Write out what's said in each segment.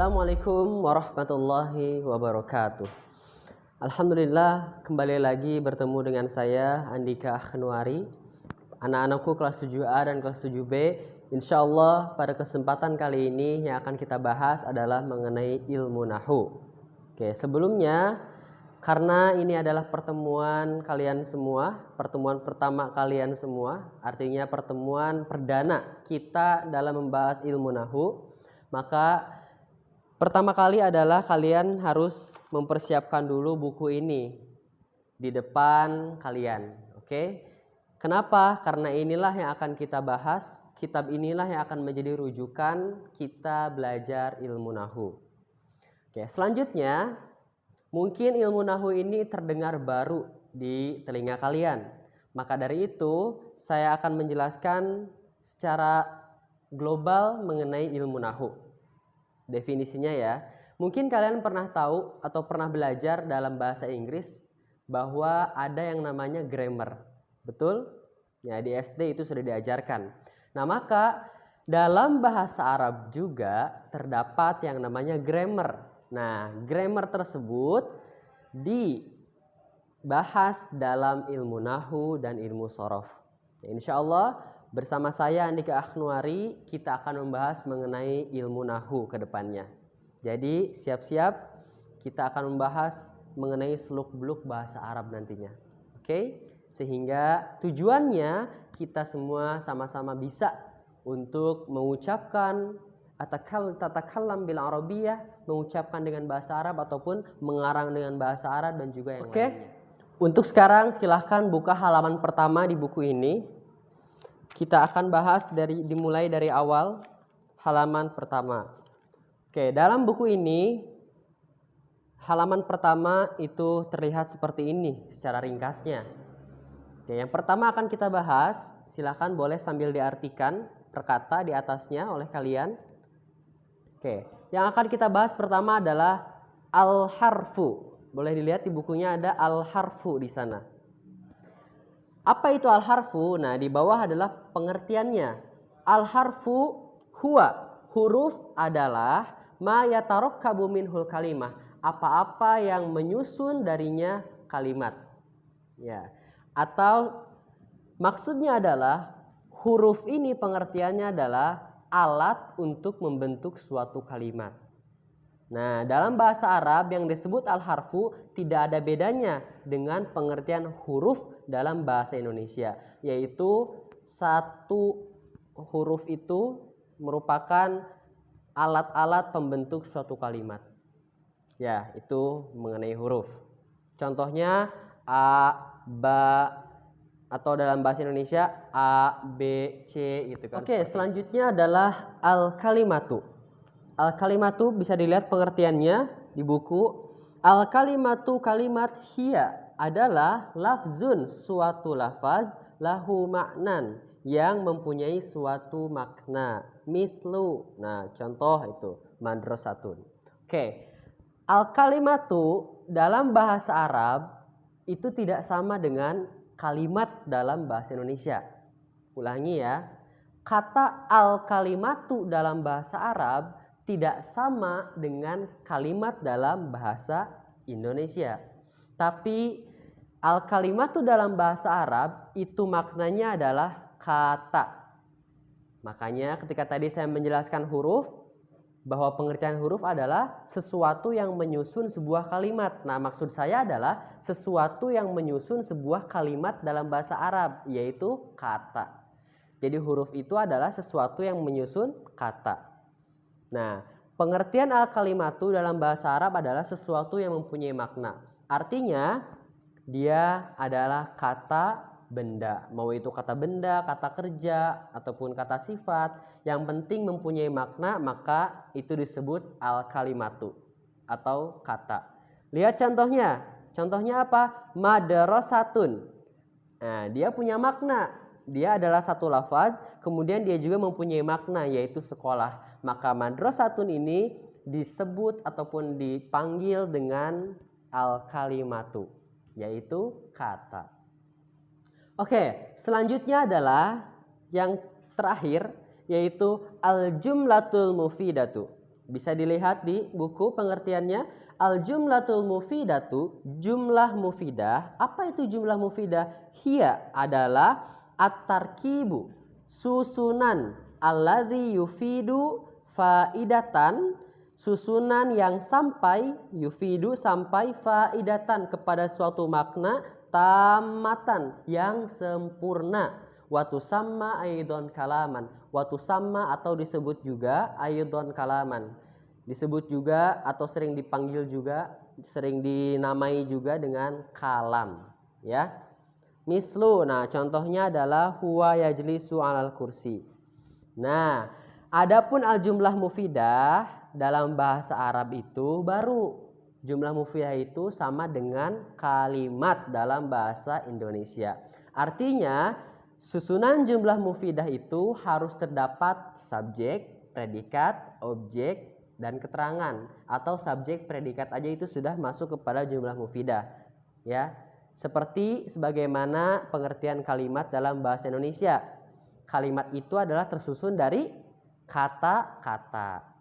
Assalamualaikum warahmatullahi wabarakatuh. Alhamdulillah kembali lagi bertemu dengan saya Andika Akhnuari. Anak-anakku kelas 7A dan kelas 7B. Insya Allah pada kesempatan kali ini yang akan kita bahas adalah mengenai ilmu nahu. Oke, sebelumnya karena ini adalah pertemuan kalian semua, pertemuan pertama kalian semua, artinya pertemuan perdana kita dalam membahas ilmu nahu, maka pertama kali adalah kalian harus mempersiapkan dulu buku ini di depan kalian. Oke? Kenapa? Karena inilah yang akan kita bahas. Kitab inilah yang akan menjadi rujukan kita belajar ilmu nahu. Oke, selanjutnya mungkin ilmu nahu ini terdengar baru di telinga kalian. Maka dari itu, saya akan menjelaskan secara global mengenai ilmu nahu. Definisinya ya, mungkin kalian pernah tahu atau pernah belajar dalam bahasa Inggris bahwa ada yang namanya grammar. Betul? Ya, di SD itu sudah diajarkan. Nah, maka dalam bahasa Arab juga terdapat yang namanya grammar. Nah, grammar tersebut dibahas dalam ilmu nahu dan ilmu sorof. Ya, insya Allah bersama saya Andika Akhnuari kita akan membahas mengenai ilmu nahu ke depannya. Jadi siap-siap kita akan membahas mengenai seluk-beluk bahasa Arab nantinya. Oke? Sehingga tujuannya kita semua sama-sama bisa untuk mengucapkan tatakallam bil Arabiyyah, mengucapkan dengan bahasa Arab ataupun mengarang dengan bahasa Arab dan juga yang lainnya. Untuk sekarang silahkan buka halaman pertama di buku ini. Kita akan bahas dimulai dari awal halaman pertama. Oke, dalam buku ini halaman pertama itu terlihat seperti ini secara ringkasnya. Oke, yang pertama akan kita bahas, silakan boleh sambil diartikan per kata di atasnya oleh kalian. Oke, yang akan kita bahas pertama adalah al-harfu. Boleh dilihat di bukunya ada al-harfu di sana. Apa itu al-harfu? Nah, di bawah adalah pengertiannya. Al-harfu huwa, huruf adalah ma yatarakkabu minhul kalimah, apa-apa yang menyusun darinya kalimat. Ya. Atau maksudnya adalah huruf ini pengertiannya adalah alat untuk membentuk suatu kalimat. Nah, dalam bahasa Arab yang disebut al-harfu tidak ada bedanya dengan pengertian huruf dalam bahasa Indonesia, yaitu satu huruf itu merupakan alat-alat pembentuk suatu kalimat. Ya, itu mengenai huruf. Contohnya a, ba, atau dalam bahasa Indonesia a, b, c gitu kan. Oke, selanjutnya adalah al-kalimatu. Al-kalimatu bisa dilihat pengertiannya di buku. Al-kalimatu kalimat hiya adalah lafzun, suatu lafaz, lahu maknan, yang mempunyai suatu makna. Mithlu, nah contoh itu madrasatun. Oke, al-kalimatu dalam bahasa Arab itu tidak sama dengan kalimat dalam bahasa Indonesia. Ulangi ya, kata al-kalimatu dalam bahasa Arab tidak sama dengan kalimat dalam bahasa Indonesia. Tapi al-kalimatu dalam bahasa Arab itu maknanya adalah kata. Makanya ketika tadi saya menjelaskan huruf, bahwa pengertian huruf adalah sesuatu yang menyusun sebuah kalimat. Nah, maksud saya adalah sesuatu yang menyusun sebuah kalimat dalam bahasa Arab, yaitu kata. Jadi huruf itu adalah sesuatu yang menyusun kata. Nah, pengertian al-kalimatu dalam bahasa Arab adalah sesuatu yang mempunyai makna. Artinya, dia adalah kata benda. Mau itu kata benda, kata kerja, ataupun kata sifat. Yang penting mempunyai makna, maka itu disebut al-kalimatu atau kata. Lihat contohnya. Contohnya apa? Madrasatun. Nah, dia punya makna. Dia adalah satu lafaz, kemudian dia juga mempunyai makna, yaitu sekolah. Maka madrasatun ini disebut ataupun dipanggil dengan al-kalimatu, yaitu kata. Oke, selanjutnya adalah yang terakhir, yaitu al-jumlatul mufidatu. Bisa dilihat di buku pengertiannya. Al-jumlatul mufidatu, jumlah mufidah. Apa itu jumlah mufidah? Hiya adalah at-tarkibu, susunan, alladzi yufidu faidatan, susunan yang sampai yufidu sampai faidatan kepada suatu makna tamatan yang sempurna. Watu sama aidon kalaman, watu sama atau disebut juga aidon kalaman, disebut juga atau sering dipanggil juga, sering dinamai juga dengan kalam, ya. Mislu, nah contohnya adalah huwa yajlisu alal kursi. Nah, adapun al jumlah mufidah dalam bahasa Arab itu baru. Jumlah mufidah itu sama dengan kalimat dalam bahasa Indonesia. Artinya susunan jumlah mufidah itu harus terdapat subjek, predikat, objek, dan keterangan. Atau subjek, predikat aja itu sudah masuk kepada jumlah mufidah. Ya, seperti sebagaimana pengertian kalimat dalam bahasa Indonesia. Kalimat itu adalah tersusun dari kata-kata.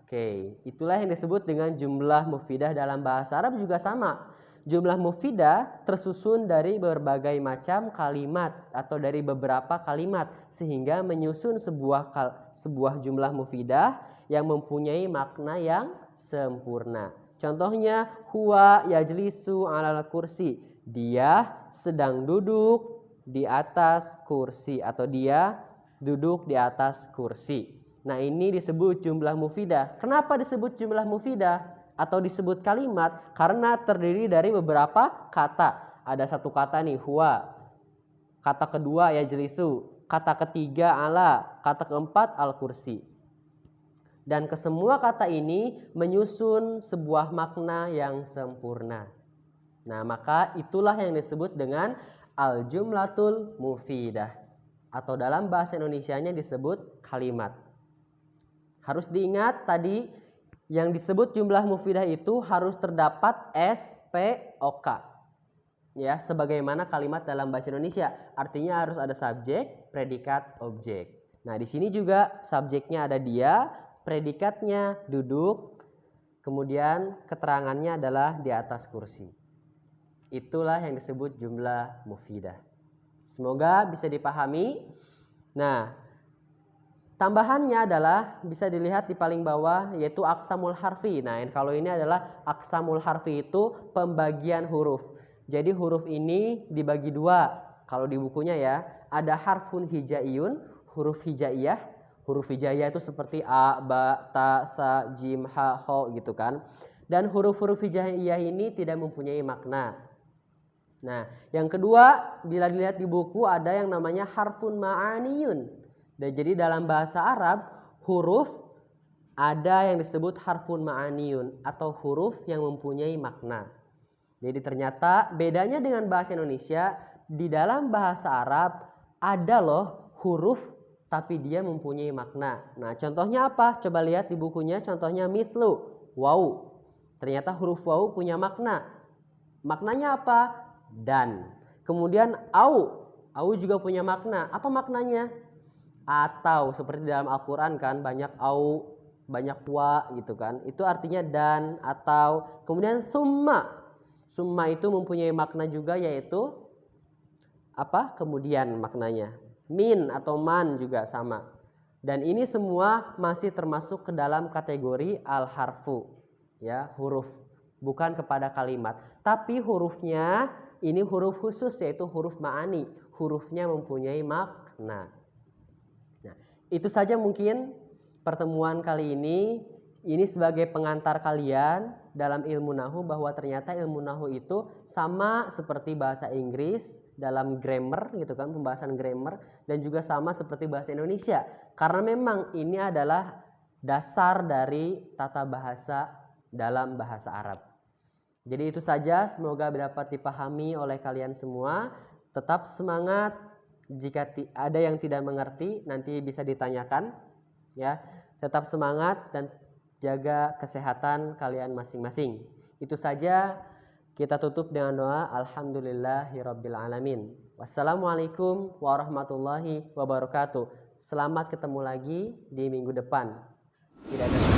Oke, itulah yang disebut dengan jumlah mufidah dalam bahasa Arab juga sama. Jumlah mufidah tersusun dari berbagai macam kalimat atau dari beberapa kalimat sehingga menyusun sebuah jumlah mufidah yang mempunyai makna yang sempurna. Contohnya huwa yajlisu alal kursi, dia sedang duduk di atas kursi atau dia duduk di atas kursi. Nah, ini disebut jumlah mufidah. Kenapa disebut jumlah mufidah atau disebut kalimat? Karena terdiri dari beberapa kata. Ada satu kata nih, huwa. Kata kedua yajlisu. Kata ketiga ala. Kata keempat al-kursi. Dan kesemua kata ini menyusun sebuah makna yang sempurna. Nah, maka itulah yang disebut dengan al-jumlatul mufidah. Atau dalam bahasa Indonesianya disebut kalimat. Harus diingat tadi yang disebut jumlah mufidah itu harus terdapat SPOK. Ya, sebagaimana kalimat dalam bahasa Indonesia. Artinya harus ada subjek, predikat, objek. Nah, di sini juga subjeknya ada dia, predikatnya duduk, kemudian keterangannya adalah di atas kursi. Itulah yang disebut jumlah mufidah. Semoga bisa dipahami. Nah, tambahannya adalah bisa dilihat di paling bawah yaitu aqsamul harfi. Nah, kalau ini adalah aqsamul harfi itu pembagian huruf. Jadi huruf ini dibagi dua. Kalau di bukunya ya, ada harfun hijaiyun, huruf hijaiyah. Huruf hijaiyah itu seperti a, ba, ta, sa, jim, ha, ho gitu kan. Dan huruf-huruf hijaiyah ini tidak mempunyai makna. Nah, yang kedua, bila dilihat di buku ada yang namanya harfun ma'aniyun. Dan jadi dalam bahasa Arab, huruf ada yang disebut harfun ma'aniyun atau huruf yang mempunyai makna. Jadi ternyata bedanya dengan bahasa Indonesia, di dalam bahasa Arab ada loh huruf tapi dia mempunyai makna. Nah, contohnya apa? Coba lihat di bukunya, contohnya mithlu, waw. Ternyata huruf waw punya makna. Maknanya apa? Dan. Kemudian au. Au juga punya makna. Apa maknanya? Atau, seperti dalam Al-Quran kan banyak au, banyak wa gitu kan. Itu artinya dan, atau. Kemudian summa. Summa itu mempunyai makna juga yaitu apa? Kemudian maknanya. Min atau man juga sama. Dan ini semua masih termasuk ke dalam kategori al-harfu, ya, huruf, bukan kepada kalimat. Tapi hurufnya ini huruf khusus yaitu huruf ma'ani, hurufnya mempunyai makna. Nah, itu saja mungkin pertemuan kali ini. Ini sebagai pengantar kalian dalam ilmu nahu bahwa ternyata ilmu nahu itu sama seperti bahasa Inggris dalam grammar gitu kan, pembahasan grammar, dan juga sama seperti bahasa Indonesia. Karena memang ini adalah dasar dari tata bahasa dalam bahasa Arab. Jadi itu saja, semoga dapat dipahami oleh kalian semua. Tetap semangat, jika ada yang tidak mengerti nanti bisa ditanyakan ya. Tetap semangat dan jaga kesehatan kalian masing-masing. Itu saja, kita tutup dengan doa alhamdulillahirabbil alamin. Wassalamualaikum warahmatullahi wabarakatuh. Selamat ketemu lagi di minggu depan. Tidak ada